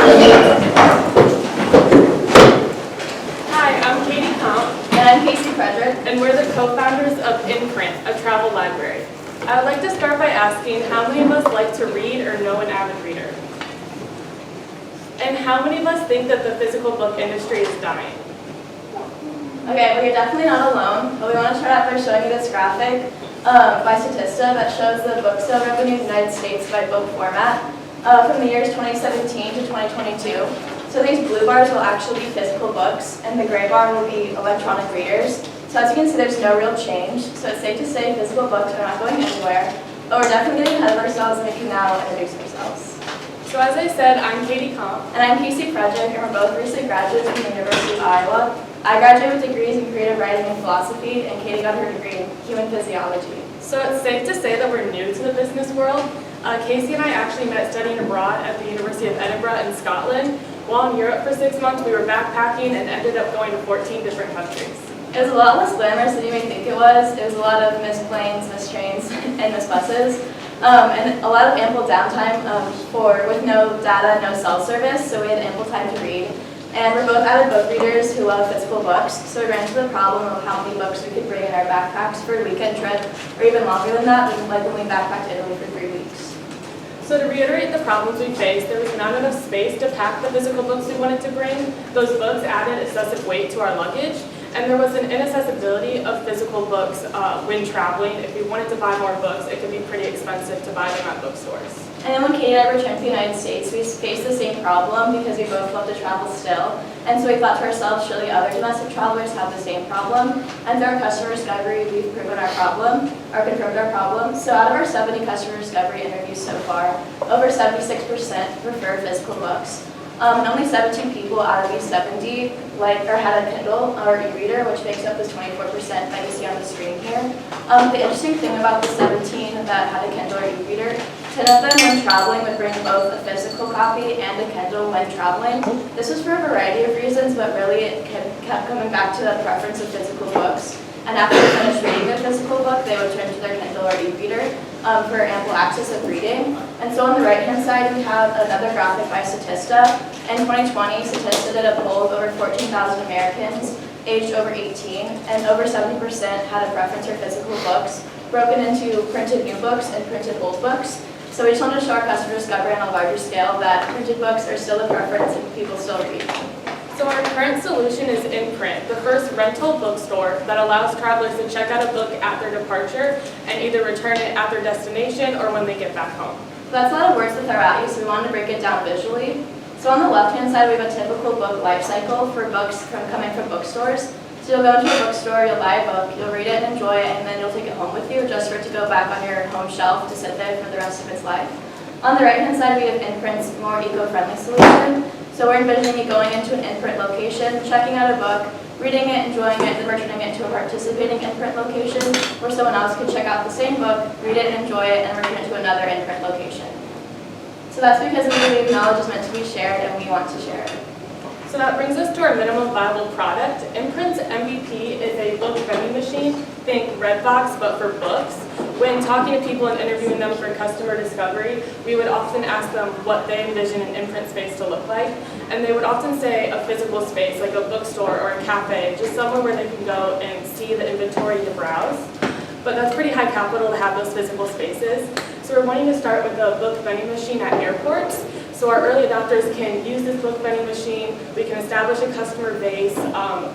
Hi, I'm Katie Comp, And I'm Casey Frederick. and we're the co-founders of Imprint, a travel library. I would like to start by asking how many of us like to read or know an avid reader? And how many of us think that the physical book industry is dying? Okay, well, you're definitely not alone, but we want to start out by showing you this graphic by Statista that shows the book sale revenue in the United States by book format from the years 2017 to 2022. So these blue bars will actually be physical books, and the gray bar will be electronic readers. So as you can see, there's no real change. So it's safe to say physical books are not going anywhere, but we're definitely getting ahead of ourselves, and we can now introduce ourselves. So as I said, I'm Katie Comp. And I'm Casey Frederick, and we're both recent graduates from the University of Iowa. I graduated with degrees in creative writing and philosophy, and Katie got her degree in human physiology. So it's safe to say that we're new to the business world. Casey and I actually met studying abroad at the University of Edinburgh in Scotland. While in Europe for 6 months, we were backpacking and ended up going to 14 different countries. It was a lot less glamorous than you may think it was. It was a lot of missed planes, missed trains, and missed buses. And a lot of ample downtime with no data, no cell service, so we had ample time to read. And we're both avid book readers who love physical books, so we ran into the problem of how many books we could bring in our backpacks for a weekend trip, or even longer than that, like when we backpacked to Italy for 3 weeks. So to reiterate the problems we faced, there was not enough space to pack the physical books we wanted to bring. Those books added excessive weight to our luggage, and there was an inaccessibility of physical books when traveling. If we wanted to buy more books, it could be pretty expensive to buy them at bookstores. And then when Katie and I returned to the United States, we faced the same problem because we both love to travel still. And so we thought to ourselves, surely other domestic travelers have the same problem. And through our customer discovery, we've proven our problem, or confirmed our problem. So out of our 70 customer discovery interviews so far, over 76% prefer physical books. And only 17 people out of these 70 had a Kindle or e-reader, which makes up this 24% that you see on the screen here. The interesting thing about the 17 that had a Kindle or e-reader, 10 of them when traveling would bring both a physical copy and a Kindle when traveling. This was for a variety of reasons, but really it kept coming back to the preference of physical books. And after they finished reading their physical book, they would turn to their Kindle or e-reader for ample access of reading. And so on the right-hand side, we have another graphic by Statista. In 2020, Statista did a poll of over 14,000 Americans aged over 18, and over 70% had a preference for physical books, broken into printed new books and printed old books. So we just wanted to show our customer discovery on a larger scale that printed books are still the preference and people still read. So our current solution is Imprint, the first rental bookstore that allows travelers to check out a book at their departure and either return it at their destination or when they get back home. So that's a lot of words to throw at you, so we wanted to break it down visually. So on the left-hand side, we have a typical book life cycle for books coming from bookstores. So you'll go into a bookstore, you'll buy a book, you'll read it and enjoy it, and then you'll take it home with you just for it to go back on your home shelf to sit there for the rest of its life. On the right-hand side, we have Imprint's more eco-friendly solution. So we're envisioning you going into an Imprint location, checking out a book, reading it, enjoying it, then returning it to a participating Imprint location where someone else could check out the same book, read it and enjoy it, and return it to another Imprint location. So that's because we believe knowledge is meant to be shared and we want to share it. So that brings us to our minimum viable product. Imprint's MVP is a book vending machine. Think Redbox, but for books. When talking to people and interviewing them for customer discovery, we would often ask them what they envision an Imprint space to look like. And they would often say a physical space, like a bookstore or a cafe, just somewhere where they can go and see the inventory to browse. But that's pretty high capital to have those physical spaces. So we're wanting to start with a book vending machine at airports. So our early adopters can use this book vending machine. We can establish a customer base,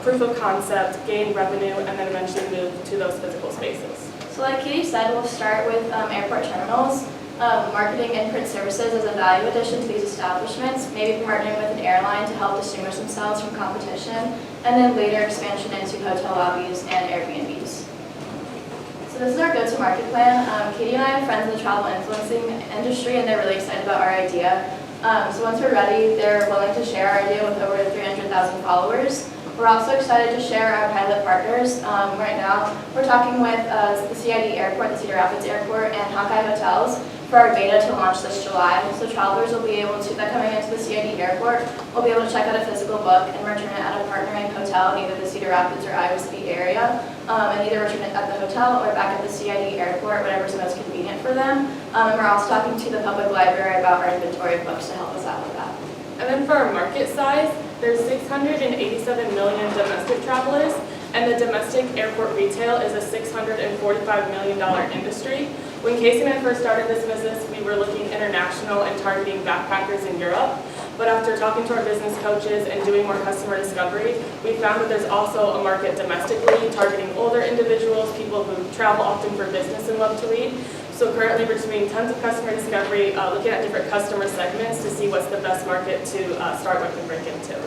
proof of concept, gain revenue, and then eventually move to those physical spaces. So like Katie said, we'll start with airport terminals. Marketing Imprint services as a value addition to these establishments, maybe partnering with an airline to help distinguish themselves from competition, and then later expansion into hotel lobbies and Airbnbs. So this is our go-to-market plan. Katie and I have friends in the travel influencing industry, and they're really excited about our idea. So once we're ready, they're willing to share our idea with over 300,000 followers. We're also excited to share our pilot partners. Right now, we're talking with the CID Airport, the Cedar Rapids Airport, and Hawkeye Hotels for our beta to launch this July. So travelers will be able to, that coming into the CID Airport, will be able to check out a physical book and return it at a partnering hotel in either the Cedar Rapids or Iowa City area, and either return it at the hotel or back at the CID Airport, whatever's most convenient for them. And we're also talking to the public library about our inventory of books to help us out with that. And then for our market size, there's 687 million domestic travelers, and the domestic airport retail is a $645 million industry. When Casey and I first started this business, we were looking international and targeting backpackers in Europe. But after talking to our business coaches and doing more customer discovery, we found that there's also a market domestically targeting older individuals, people who travel often for business and love to read. So currently we're doing tons of customer discovery, looking at different customer segments to see what's the best market to start with and break into.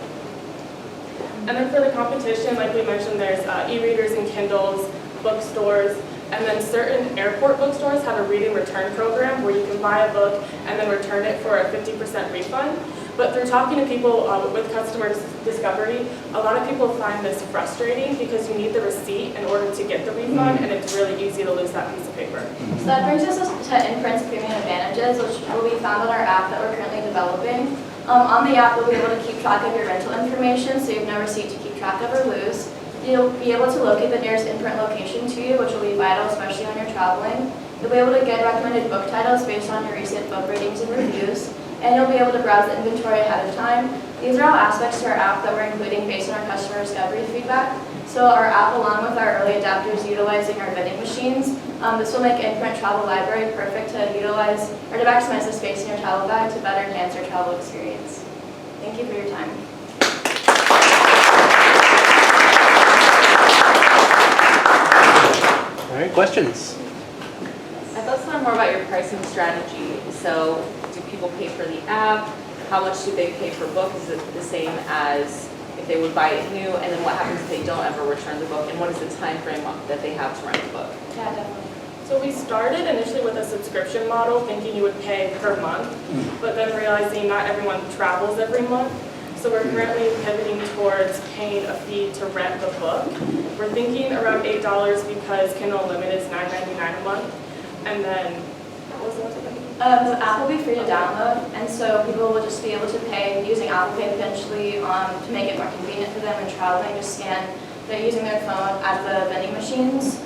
And then for the competition, like we mentioned, there's e-readers and Kindles, bookstores, and then certain airport bookstores have a read and return program where you can buy a book and then return it for a 50% refund. But through talking to people with customer discovery, a lot of people find this frustrating because you need the receipt in order to get the refund, and it's really easy to lose that piece of paper. So that brings us to Imprint's premium advantages, which will be found on our app that we're currently developing. On the app, you'll be able to keep track of your rental information, so you have no receipt to keep track of or lose. You'll be able to locate the nearest Imprint location to you, which will be vital, especially when you're traveling. You'll be able to get recommended book titles based on your recent book ratings and reviews, and you'll be able to browse the inventory ahead of time. These are all aspects to our app that we're including based on our customer discovery feedback. So our app, along with our early adapters utilizing our vending machines, this will make Imprint Travel Library perfect to utilize or to maximize the space in your travel bag to better enhance your travel experience. Thank you for your time. All right, questions? I'd love to learn more about your pricing strategy. So do people pay for the app? How much do they pay per book? Is it the same as if they would buy it new? And then what happens if they don't ever return the book? And what is the time frame that they have to rent the book? Yeah, definitely. So we started initially with a subscription model, thinking you would pay per month, but then realizing not everyone travels every month. So we're currently pivoting towards paying a fee to rent the book. We're thinking around $8 because Kindle Unlimited is $9.99 a month. And then, what was the next one? The app will be free to download, and so people will just be able to pay using Apple Pay potentially to make it more convenient for them when traveling. Just scan, they're using their phone at the vending machines,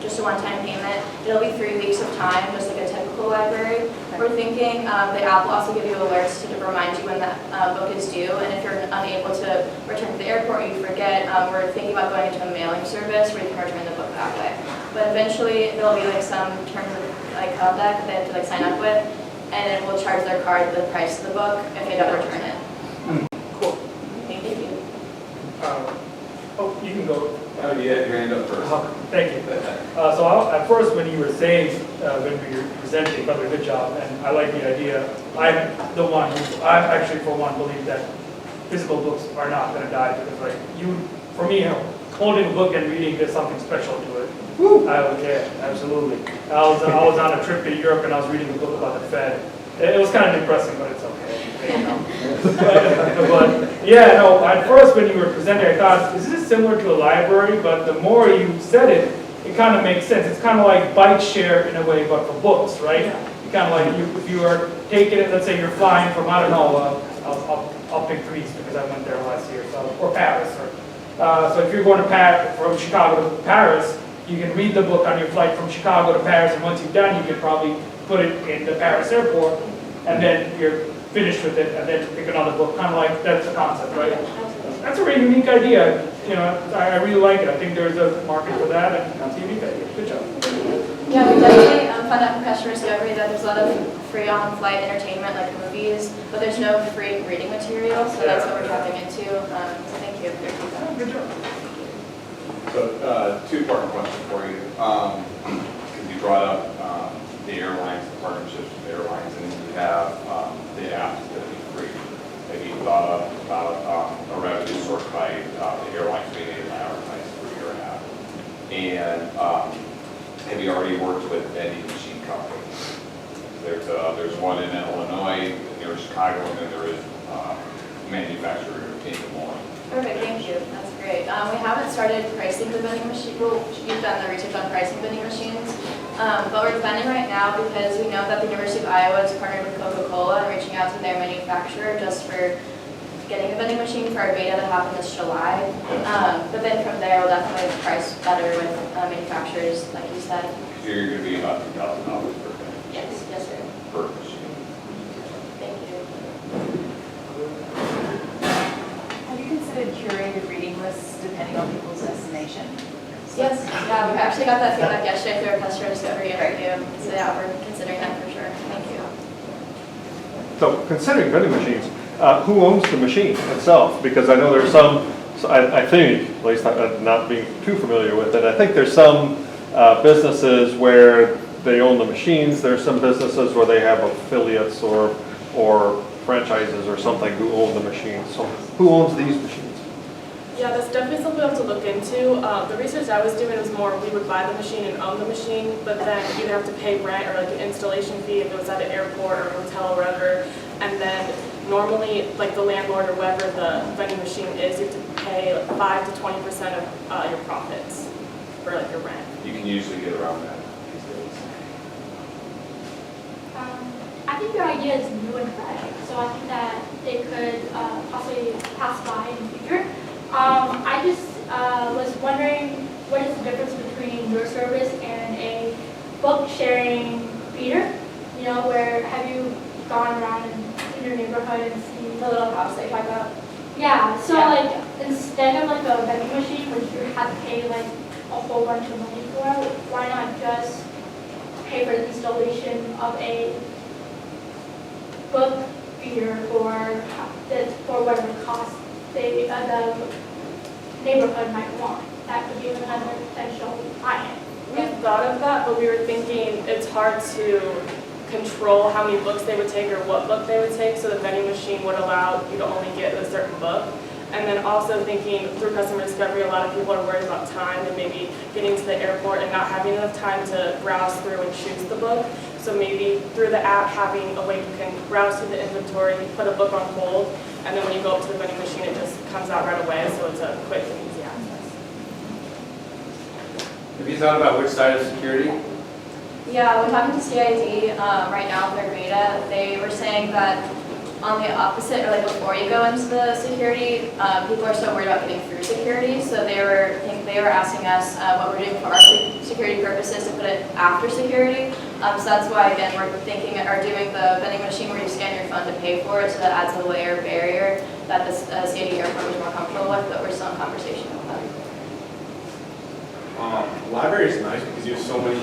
just a one-time payment. It'll be 3 weeks of time, just like a typical library. We're thinking the app will also give you alerts to remind you when that book is due, and if you're unable to return to the airport, you forget, we're thinking about going into a mailing service where you can return the book that way. But eventually, there'll be like some terms of contact that they have to sign up with, and it will charge their card the price of the book if they don't return it. Cool. Thank you. Oh, you can go. Oh, you had your hand up first. Thank you. So at first, when you were saying, when we were presenting, probably a good job, and I like the idea. I'm the one who, I actually for one believe that physical books are not going to die because for me, holding a book and reading, there's something special to it. Yeah, absolutely. I was on a trip to Europe and I was reading a book about the Fed. It was kind of depressing, but it's okay. But yeah, no, at first when you were presenting, I thought, is this similar to a library? But the more you said it, it kind of makes sense. It's kind of like bike share in a way, but for books, right? You kind of like, if you are taking it, let's say you're flying from, I don't know, I'll pick Greece because I went there last year, or Paris. So if you're going to from Chicago to Paris, you can read the book on your flight from Chicago to Paris, and once you're done, you can probably put it in the Paris airport, and then you're finished with it, and then pick another book. Kind of like, that's the concept, right? That's a really unique idea. I really like it. I think there's a market for that, and that's a unique idea. Good job. Yeah, we definitely found out from customer discovery that there's a lot of free on-flight entertainment like movies, but there's no free reading material, so that's what we're tapping into. So thank you. Good job. So, two-part question for you. Because you brought up the airlines, the partnerships with airlines, and you have the app that's going to be free. Have you thought about a revenue source by the airlines being able to advertise through your app? And have you already worked with vending machine companies? There's one in Illinois, near Chicago, and then there is a manufacturer in Des Moines. Perfect, thank you. That's great. We haven't started pricing the vending machine. Well, you've done the research on pricing vending machines, but we're planning right now because we know that the University of Iowa is partnered with Coca-Cola and reaching out to their manufacturer just for getting a vending machine for our beta that happened this July. But then from there, we'll definitely price better with manufacturers, like you said. So you're going to be about $2,000 per vending Yes, sir. per machine. Thank you. information. Yes, yeah, we actually got that feedback yesterday through our customer discovery interview. So yeah, we're considering that for sure. Thank you. So considering vending machines, who owns the machine itself? Because I know there's some, so I think, at least not being too familiar with it, I think there's some businesses where they own the machines. There's some businesses where they have affiliates or franchises or something who own the machines. So who owns these machines? Yeah, that's definitely something we have to look into. The research I was doing was more, we would buy the machine and own the machine, but then you'd have to pay rent or like an installation fee if it was at an airport or hotel or wherever. And then normally, like the landlord or whoever the vending machine is, you have to pay like 5 to 20% of your profits for like your rent. You can usually get around that these days. I think your idea is new and fresh, so I think that they could possibly pass by in the future. I just was wondering, what is the difference between your service and a book sharing feeder? You know, where have you gone around in your neighborhood and seen The little house they talk about. Yeah, so Yeah. like instead of like a vending machine which you have to pay like a whole bunch of money for, why not just pay for the installation of a book feeder for whatever cost the neighborhood might want? That could be another potential client. We've thought of that, but we were thinking it's hard to control how many books they would take or what book they would take, so the vending machine would allow you to only get a certain book. And then also thinking through customer discovery, a lot of people are worried about time and maybe getting to the airport and not having enough time to browse through and choose the book. So maybe through the app, having a way you can browse through the inventory, put a book on hold, and then when you go up to the vending machine, it just comes out right away, so it's a quick and easy access. Have you thought about which side of security? Yeah, when talking to CID right now, their beta, they were saying that on the opposite, or like before you go into the security, people are so worried about getting through security, so they were asking us what we're doing for our security purposes to put it after security. So that's why, again, we're thinking or doing the vending machine where you scan your phone to pay for it, so that adds a layer of barrier that the CID airport was more comfortable with, but we're still in conversation with them. Library is nice because you have so many,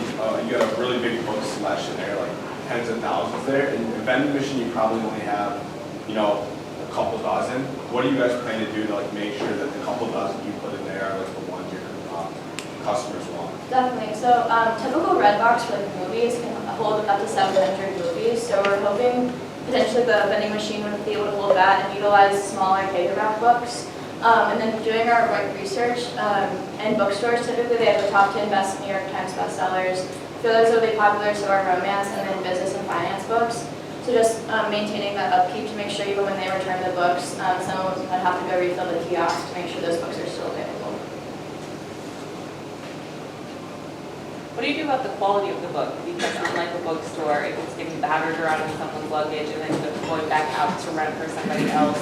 you have a really big book selection there, like tens of thousands there. In a vending machine, you probably only have, a couple dozen. What do you guys plan to do to like make sure that the couple dozen you put in there are like the ones your customers want? Definitely. So typical Redbox for like movies can hold up to 700 movies. So we're hoping potentially the vending machine would be able to hold that and utilize smaller paperback books. And then doing our research in bookstores, typically they have the top 10 best New York Times bestsellers. For those that will be popular, so our romance and then business and finance books. So just maintaining that upkeep to make sure even when they return the books, someone would have to go refill the kiosk to make sure those books are still available. What do you do about the quality of the book? Because unlike a bookstore, if it's getting battered around in someone's luggage and then going back out to rent for somebody else,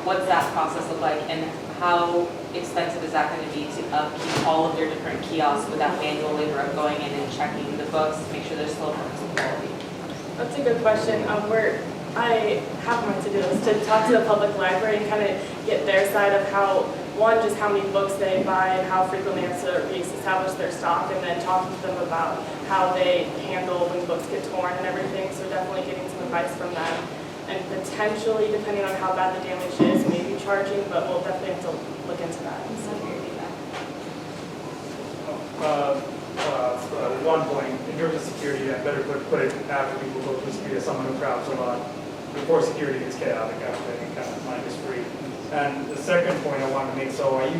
what's that process look like, and how expensive is that going to be to upkeep all of their different kiosks with that manual labor of going in and checking the books to make sure they're still of quality? That's a good question. I have my to-do list to talk to the public library and kind of get their side of how, one, just how many books they buy and how frequently they have to reestablish their stock, and then talking to them about how they handle when books get torn and everything. So definitely getting some advice from them. And potentially, depending on how bad the damage is, maybe charging, but we'll definitely have to look into that and see your feedback. One point, in terms of security, I better put it after people go through security as someone who travels a lot. Before security gets chaotic, I think kind of mind is free. And the second point I want to make, so is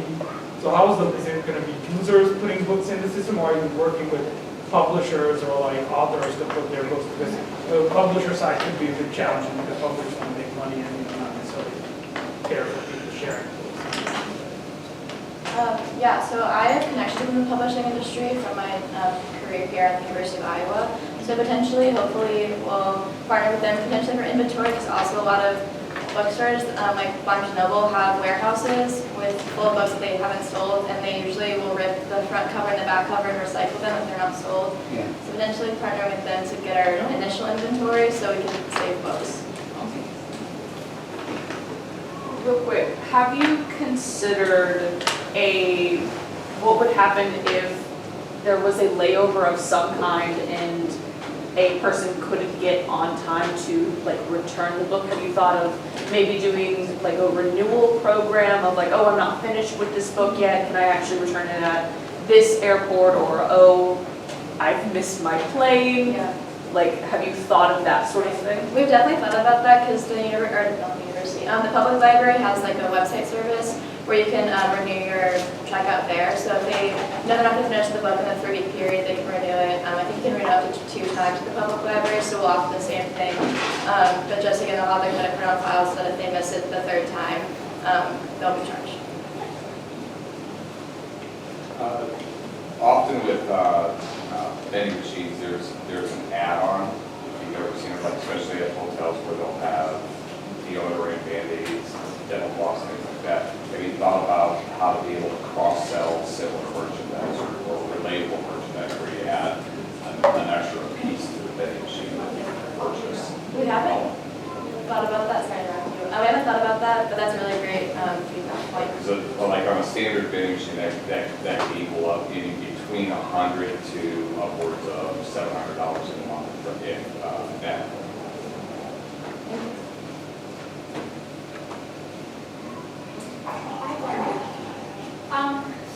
it going to be users putting books in the system, or are you working with publishers or like authors to put their books? Because the publisher side could be a bit challenging because publishers want to make money and not necessarily care for people sharing books. Yeah, so I have connections in the publishing industry from my career here at the University of Iowa. So potentially, hopefully, we'll partner with them potentially for inventory, because also a lot of bookstores, like Barnes & Noble, have warehouses full of books that they haven't sold, and they usually will rip the front cover and the back cover and recycle them if they're not sold. Yeah. So potentially partner with them to get our initial inventory so we can save books. Real quick, have you considered a what would happen if there was a layover of some kind and a person couldn't get on time to like return the book? Have you thought of maybe doing like a renewal program of like, oh, I'm not finished with this book yet, can I actually return it at this airport? Or, oh, I've missed my plane. Yeah. Like, have you thought of that sort of thing? We've definitely thought about that because the the public library has like a website service where you can renew your checkout there. So if they know they're not going to finish the book in a 3-week period, they can renew it. I think you can renew up to 2 times at the public library, so we'll offer the same thing. But just again, they'll have their credit card on file so that if they miss it the 3rd time, they'll be charged. Often with vending machines, there's an add-on. If you've ever seen it, like especially at hotels where they'll have deodorant, Band-Aids, dental floss, things like that. Have you thought about how to be able to cross-sell similar merchandise or relatable merchandise where you add an extra piece to the vending machine that you can purchase? We haven't thought about that. Sorry to interrupt you. We haven't thought about that, but that's a really great feedback point. Because like on a standard vending machine, that can equal up in between $100 to upwards of $700 a month for that.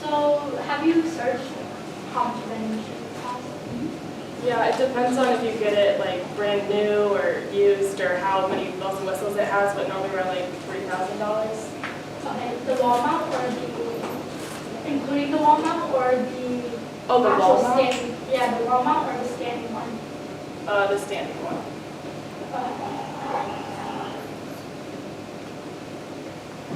So have you searched how much vending machines cost? Yeah, it depends on if you get it like brand new or used or how many bells and whistles it has, but normally around like $3,000. Okay, the wall mount or the, including the wall mount or the Oh, the actual wall mount? standing? Yeah, the wall mount or the standing one? The standing one.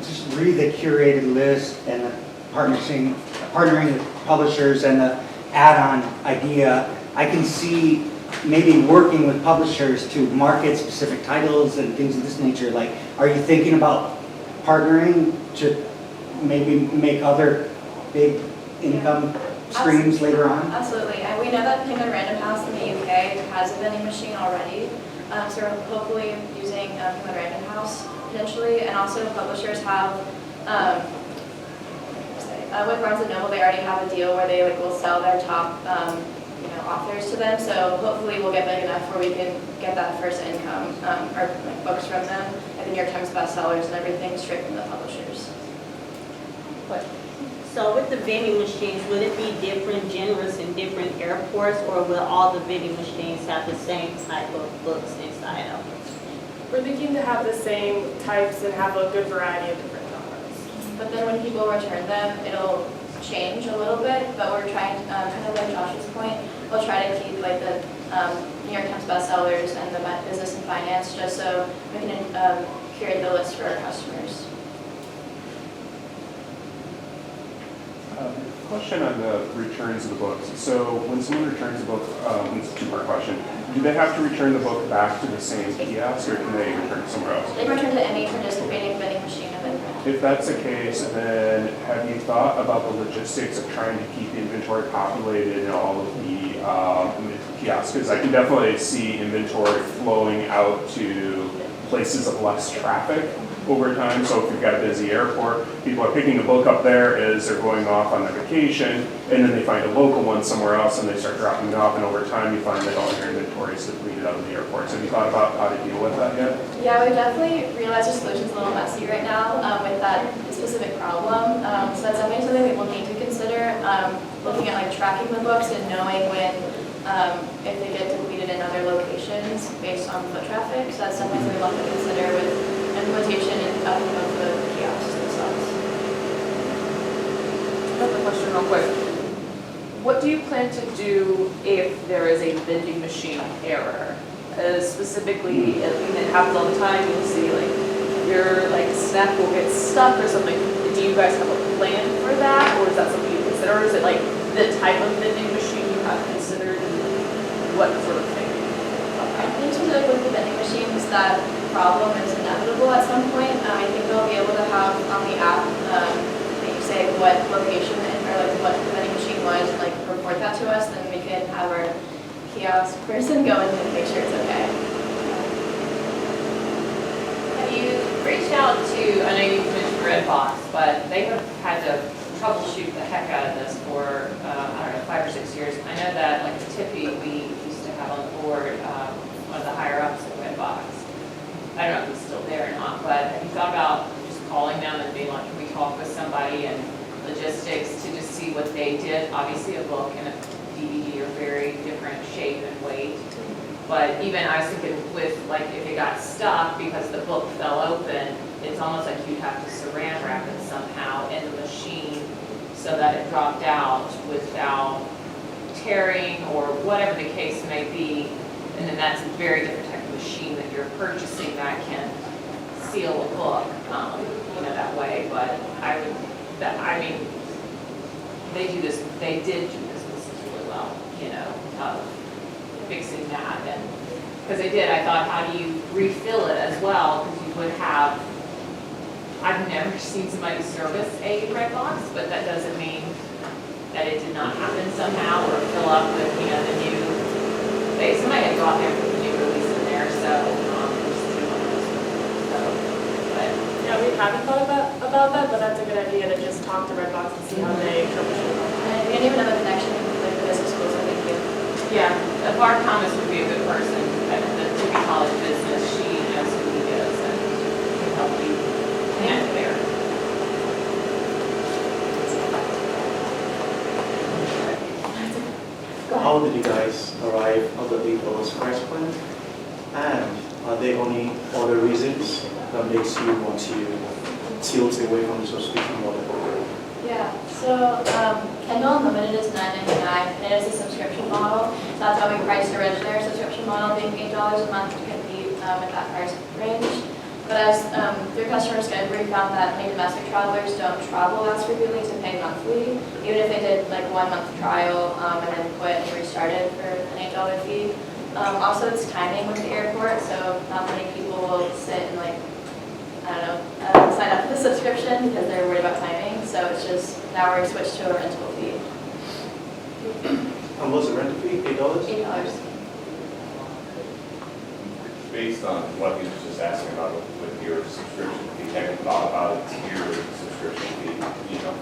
Just read the curated list and the partnering with publishers and the add-on idea. I can see maybe working with publishers to market specific titles and things of this nature. Like, are you thinking about partnering to maybe make other big income streams later on? Absolutely, and we know that Penguin Random House in the UK has a vending machine already. So we're hopefully using Penguin Random House potentially, and also publishers have, with Barnes & Noble, they already have a deal where they like will sell their top, authors to them. So hopefully we'll get big enough where we can get that first income, or like books from them, and the New York Times bestsellers and everything straight from the publishers. So with the vending machines, would it be different genres in different airports, or will all the vending machines have the same type of books inside of them? We're thinking to have the same types and have a good variety of different genres. But then when people return them, it'll change a little bit, but we're trying, kind of like Josh's point, we'll try to keep like the New York Times bestsellers and the business and finance, just so we can curate the list for our customers. Question on the returns of the books. So when someone returns a book, it's a two-part question. Do they have to return the book back to the same kiosk, or can they return it somewhere else? They can return to any participating vending machine of interest. If that's the case, then have you thought about the logistics of trying to keep inventory populated in all of the kiosks? Because I can definitely see inventory flowing out to places of less traffic over time. So if you've got a busy airport, people are picking a book up there as they're going off on their vacation, and then they find a local one somewhere else and they start dropping it off, and over time you find that all your inventory is depleted out of the airports. Have you thought about how to deal with that yet? Yeah, we definitely realize the solution's a little messy right now with that specific problem. So that's definitely something we will need to consider, looking at like tracking the books and knowing when, if they get depleted in other locations based on foot traffic. So that's definitely something we'll have to consider with implementation and of the kiosks themselves. Another question real quick. What do you plan to do if there is a vending machine error? Specifically, I mean, it happens all the time, you'll see like your like snack will get stuck or something. Do you guys have a plan for that, or is that something you consider? Or is it like the type of vending machine you have considered, and what sort of thing? I think specifically with the vending machines, that problem is inevitable at some point. I think they'll be able to have on the app that you say what location or like what the vending machine was, and like report that to us, then we can have our kiosk person go in and make sure it's okay. Have you reached out to, I know you mentioned Redbox, but they have had to troubleshoot the heck out of this for, I don't know, 5 or 6 years. I know that like the Tippy, we used to have on board, one of the higher ups at Redbox. I don't know if he's still there or not, but have you thought about just calling them and being like, can we talk with somebody and logistics to just see what they did? Obviously a book and a DVD are very different shape and weight. But even I was thinking with, like, if it got stuck because the book fell open, it's almost like you'd have to saran wrap it somehow in the machine so that it dropped out without tearing or whatever the case may be. And then that's a very different type of machine that you're purchasing that can seal a book, that way. But I mean, they did do this really well, fixing that, and because they did, I thought, how do you refill it as well? Because you would have, I've never seen somebody service a red box, but that doesn't mean that it did not happen somehow or fill up with, the new, somebody had to go out there and put the new release in there, so, but. Yeah, we haven't thought about that, but that's a good idea to just talk to Redbox and see how they troubleshoot. And we didn't even have a connection with like the business schools, I think you. Yeah, Bart Thomas would be a good person at the Tippy College business. She knows who he is and can help you plan there. How did you guys arrive at the $8 price point? And are there any other reasons that makes you want to tilt away from the subscription model? Yeah, so Kindle Unlimited is $9.99 and it is a subscription model. So that's how we priced originally. Our subscription model being $8 a month to compete at that price range. But as through customer discovery, we found that many domestic travelers don't travel as frequently to pay monthly, even if they did like 1 month trial and then quit and restarted for an $8 fee. Also, it's timing with the airport, so not many people will sit and sign up for the subscription because they're worried about timing. So it's just now we're switched to a rental fee. And what's the rental fee? $8? $8. Based on what he was just asking about with your subscription fee, have you thought about a tiered subscription fee,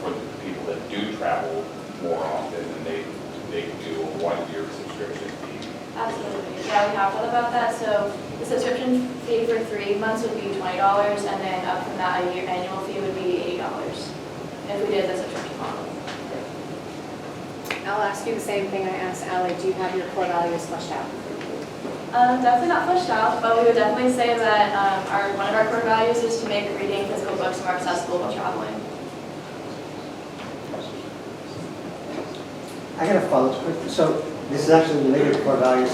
for the people that do travel more often and they do a 1-year subscription fee? Absolutely. Yeah, we have thought about that. So the subscription fee for 3 months would be $20, and then up from that, a year annual fee would be $80 if we did the subscription model. I'll ask you the same thing I asked Allie. Do you have your core values fleshed out? Definitely not fleshed out, but we would definitely say that one of our core values is to make reading physical books more accessible while traveling. I got a follow-up question. So this is actually related to core values.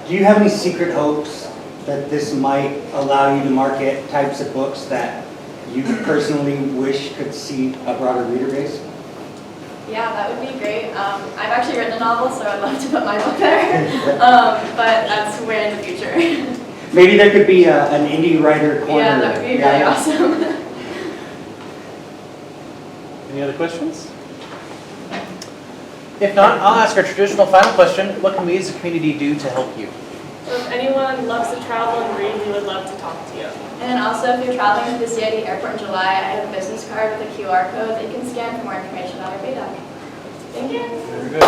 Do you have any secret hopes that this might allow you to market types of books that you personally wish could see a broader reader base? Yeah, that would be great. I've actually written a novel, so I'd love to put my book there, but that's way in the future. Maybe there could be an indie writer corner. Yeah, that would be really awesome. Any other questions? If not, I'll ask our traditional final question. What can we as a community do to help you? So if anyone loves to travel and read, we would love to talk to you. And also, if you're traveling to the CID airport in July, I have a business card with a QR code that you can scan for more information about our beta. Thank you. Very good.